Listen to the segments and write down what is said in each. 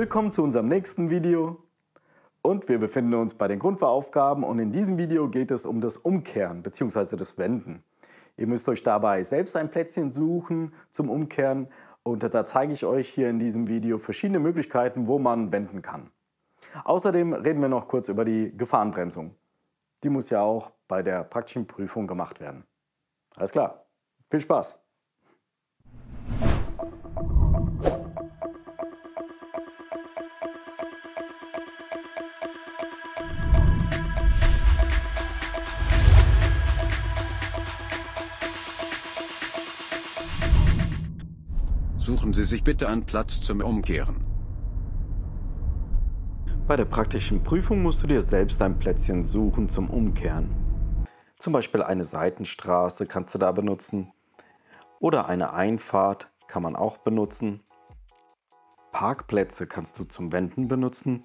Willkommen zu unserem nächsten Video und wir befinden uns bei den Grundfahraufgaben und in diesem Video geht es um das Umkehren bzw. das Wenden. Ihr müsst euch dabei selbst ein Plätzchen suchen zum Umkehren und da zeige ich euch hier in diesem Video verschiedene Möglichkeiten, wo man wenden kann. Außerdem reden wir noch kurz über die Gefahrenbremsung. Die muss ja auch bei der praktischen Prüfung gemacht werden. Alles klar, viel Spaß! Suchen Sie sich bitte einen Platz zum Umkehren. Bei der praktischen Prüfung musst du dir selbst ein Plätzchen suchen zum Umkehren. Zum Beispiel eine Seitenstraße kannst du da benutzen oder eine Einfahrt kann man auch benutzen. Parkplätze kannst du zum Wenden benutzen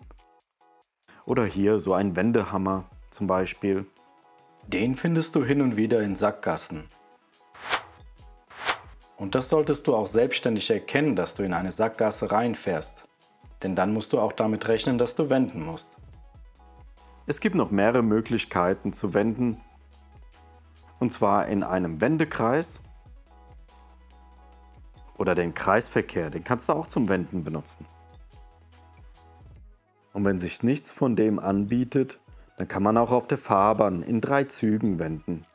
oder hier so ein Wendehammer zum Beispiel. Den findest du hin und wieder in Sackgassen. Und das solltest du auch selbstständig erkennen, dass du in eine Sackgasse reinfährst. Denn dann musst du auch damit rechnen, dass du wenden musst. Es gibt noch mehrere Möglichkeiten zu wenden. Und zwar in einem Wendekreis oder den Kreisverkehr, den kannst du auch zum Wenden benutzen. Und wenn sich nichts von dem anbietet, dann kann man auch auf der Fahrbahn in 3 Zügen wenden.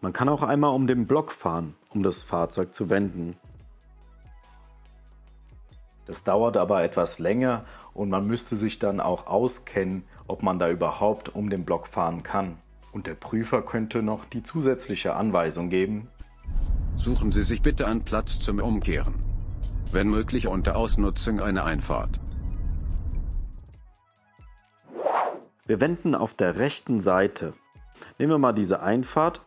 Man kann auch einmal um den Block fahren, um das Fahrzeug zu wenden. Das dauert aber etwas länger und man müsste sich dann auch auskennen, ob man da überhaupt um den Block fahren kann. Und der Prüfer könnte noch die zusätzliche Anweisung geben: Suchen Sie sich bitte einen Platz zum Umkehren. Wenn möglich unter Ausnutzung einer Einfahrt. Wir wenden auf der rechten Seite. Nehmen wir mal diese Einfahrt.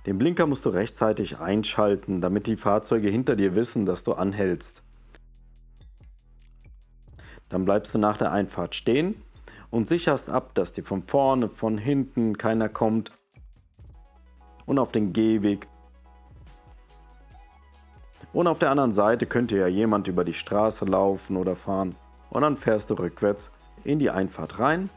Den Blinker musst du rechtzeitig einschalten, damit die Fahrzeuge hinter dir wissen, dass du anhältst. Dann bleibst du nach der Einfahrt stehen und sicherst ab, dass dir von vorne, von hinten keiner kommt. Und auf den Gehweg. Und auf der anderen Seite könnte ja jemand über die Straße laufen oder fahren. Und dann fährst du rückwärts in die Einfahrt rein.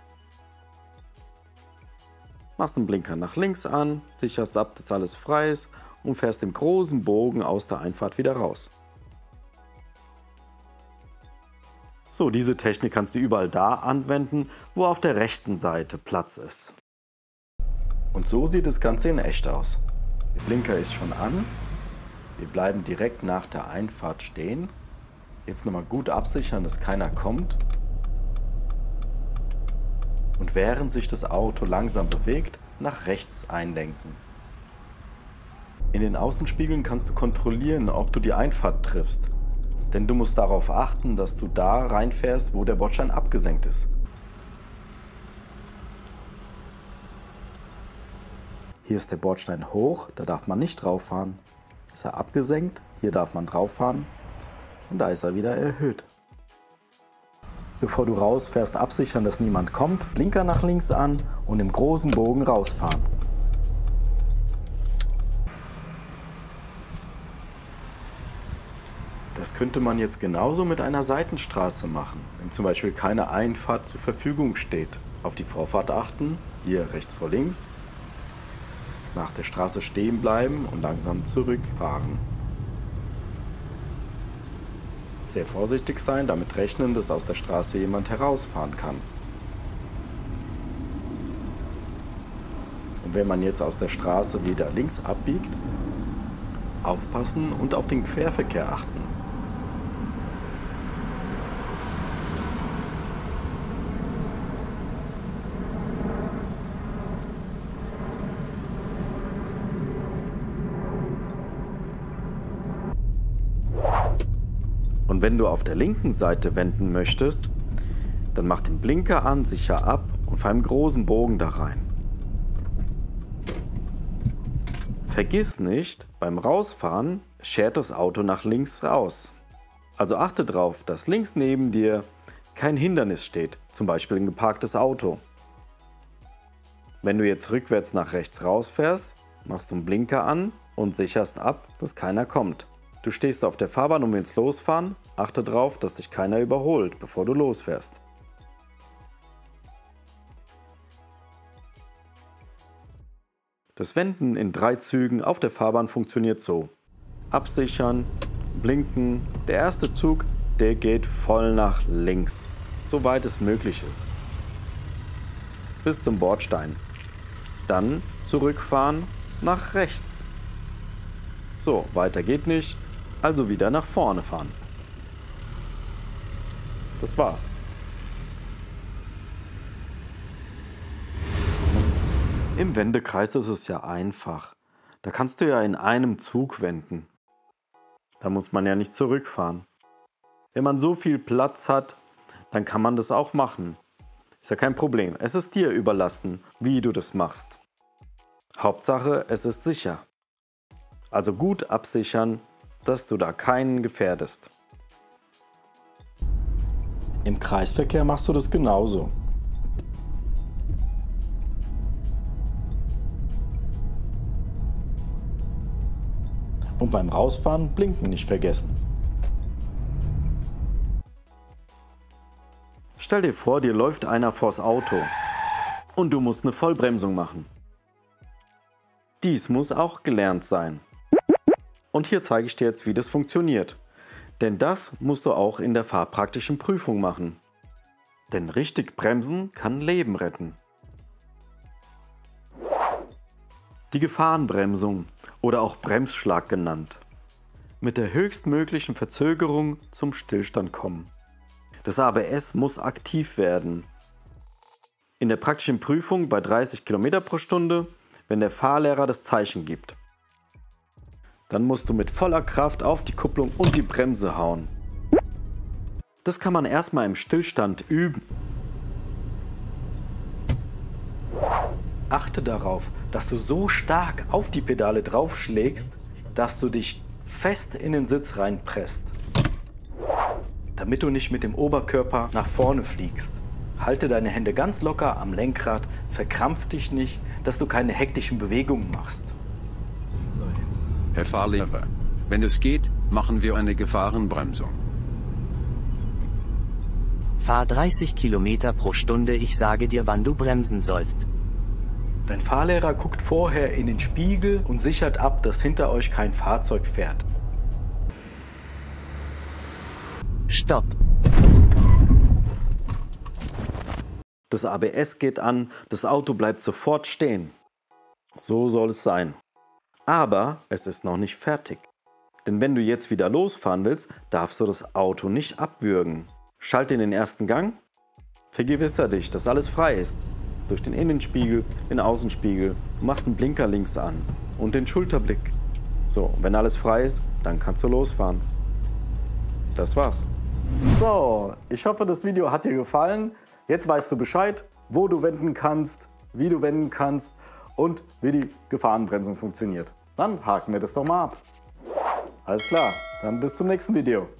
Machst den Blinker nach links an, sicherst ab, dass alles frei ist und fährst im großen Bogen aus der Einfahrt wieder raus. So, diese Technik kannst du überall da anwenden, wo auf der rechten Seite Platz ist. Und so sieht das Ganze in echt aus. Der Blinker ist schon an. Wir bleiben direkt nach der Einfahrt stehen. Jetzt nochmal gut absichern, dass keiner kommt. Und während sich das Auto langsam bewegt, nach rechts einlenken. In den Außenspiegeln kannst du kontrollieren, ob du die Einfahrt triffst. Denn du musst darauf achten, dass du da reinfährst, wo der Bordstein abgesenkt ist. Hier ist der Bordstein hoch, da darf man nicht drauf fahren. Ist er abgesenkt, hier darf man drauf fahren und da ist er wieder erhöht. Bevor du rausfährst, absichern, dass niemand kommt, Blinker nach links an und im großen Bogen rausfahren. Das könnte man jetzt genauso mit einer Seitenstraße machen, wenn zum Beispiel keine Einfahrt zur Verfügung steht. Auf die Vorfahrt achten, hier rechts vor links, nach der Straße stehen bleiben und langsam zurückfahren. Sehr vorsichtig sein, damit rechnen, dass aus der Straße jemand herausfahren kann. Und wenn man jetzt aus der Straße wieder links abbiegt, aufpassen und auf den Querverkehr achten. Und wenn du auf der linken Seite wenden möchtest, dann mach den Blinker an, sicher ab und fahr im großen Bogen da rein. Vergiss nicht, beim Rausfahren schert das Auto nach links raus. Also achte darauf, dass links neben dir kein Hindernis steht, zum Beispiel ein geparktes Auto. Wenn du jetzt rückwärts nach rechts rausfährst, machst du einen Blinker an und sicherst ab, dass keiner kommt. Du stehst auf der Fahrbahn und willst losfahren. Achte darauf, dass dich keiner überholt, bevor du losfährst. Das Wenden in 3 Zügen auf der Fahrbahn funktioniert so. Absichern, blinken. Der erste Zug, der geht voll nach links, soweit es möglich ist. Bis zum Bordstein. Dann zurückfahren nach rechts. So, weiter geht nicht, also wieder nach vorne fahren. Das war's. Im Wendekreis ist es ja einfach. Da kannst du ja in einem Zug wenden. Da muss man ja nicht zurückfahren. Wenn man so viel Platz hat, dann kann man das auch machen. Ist ja kein Problem. Es ist dir überlassen, wie du das machst. Hauptsache, es ist sicher. Also gut absichern, dass du da keinen gefährdest. Im Kreisverkehr machst du das genauso. Und beim Rausfahren blinken nicht vergessen. Stell dir vor, dir läuft einer vors Auto und du musst eine Vollbremsung machen. Dies muss auch gelernt sein. Und hier zeige ich dir jetzt, wie das funktioniert. Denn das musst du auch in der fahrpraktischen Prüfung machen. Denn richtig bremsen kann Leben retten. Die Gefahrenbremsung oder auch Bremsschlag genannt. Mit der höchstmöglichen Verzögerung zum Stillstand kommen. Das ABS muss aktiv werden. In der praktischen Prüfung bei 30 km pro Stunde, wenn der Fahrlehrer das Zeichen gibt. Dann musst du mit voller Kraft auf die Kupplung und die Bremse hauen. Das kann man erstmal im Stillstand üben. Achte darauf, dass du so stark auf die Pedale draufschlägst, dass du dich fest in den Sitz reinpresst. Damit du nicht mit dem Oberkörper nach vorne fliegst. Halte deine Hände ganz locker am Lenkrad, verkrampf dich nicht, dass du keine hektischen Bewegungen machst. Herr Fahrlehrer, wenn es geht, machen wir eine Gefahrenbremsung. Fahr 30 km pro Stunde, ich sage dir, wann du bremsen sollst. Dein Fahrlehrer guckt vorher in den Spiegel und sichert ab, dass hinter euch kein Fahrzeug fährt. Stopp. Das ABS geht an, das Auto bleibt sofort stehen. So soll es sein. Aber es ist noch nicht fertig. Denn wenn du jetzt wieder losfahren willst, darfst du das Auto nicht abwürgen. Schalte in den ersten Gang, vergewissere dich, dass alles frei ist. Durch den Innenspiegel, den Außenspiegel, du machst einen Blinker links an und den Schulterblick. So, wenn alles frei ist, dann kannst du losfahren. Das war's. So, ich hoffe, das Video hat dir gefallen. Jetzt weißt du Bescheid, wo du wenden kannst, wie du wenden kannst und wie die Gefahrenbremsung funktioniert. Dann haken wir das doch mal ab. Alles klar, dann bis zum nächsten Video.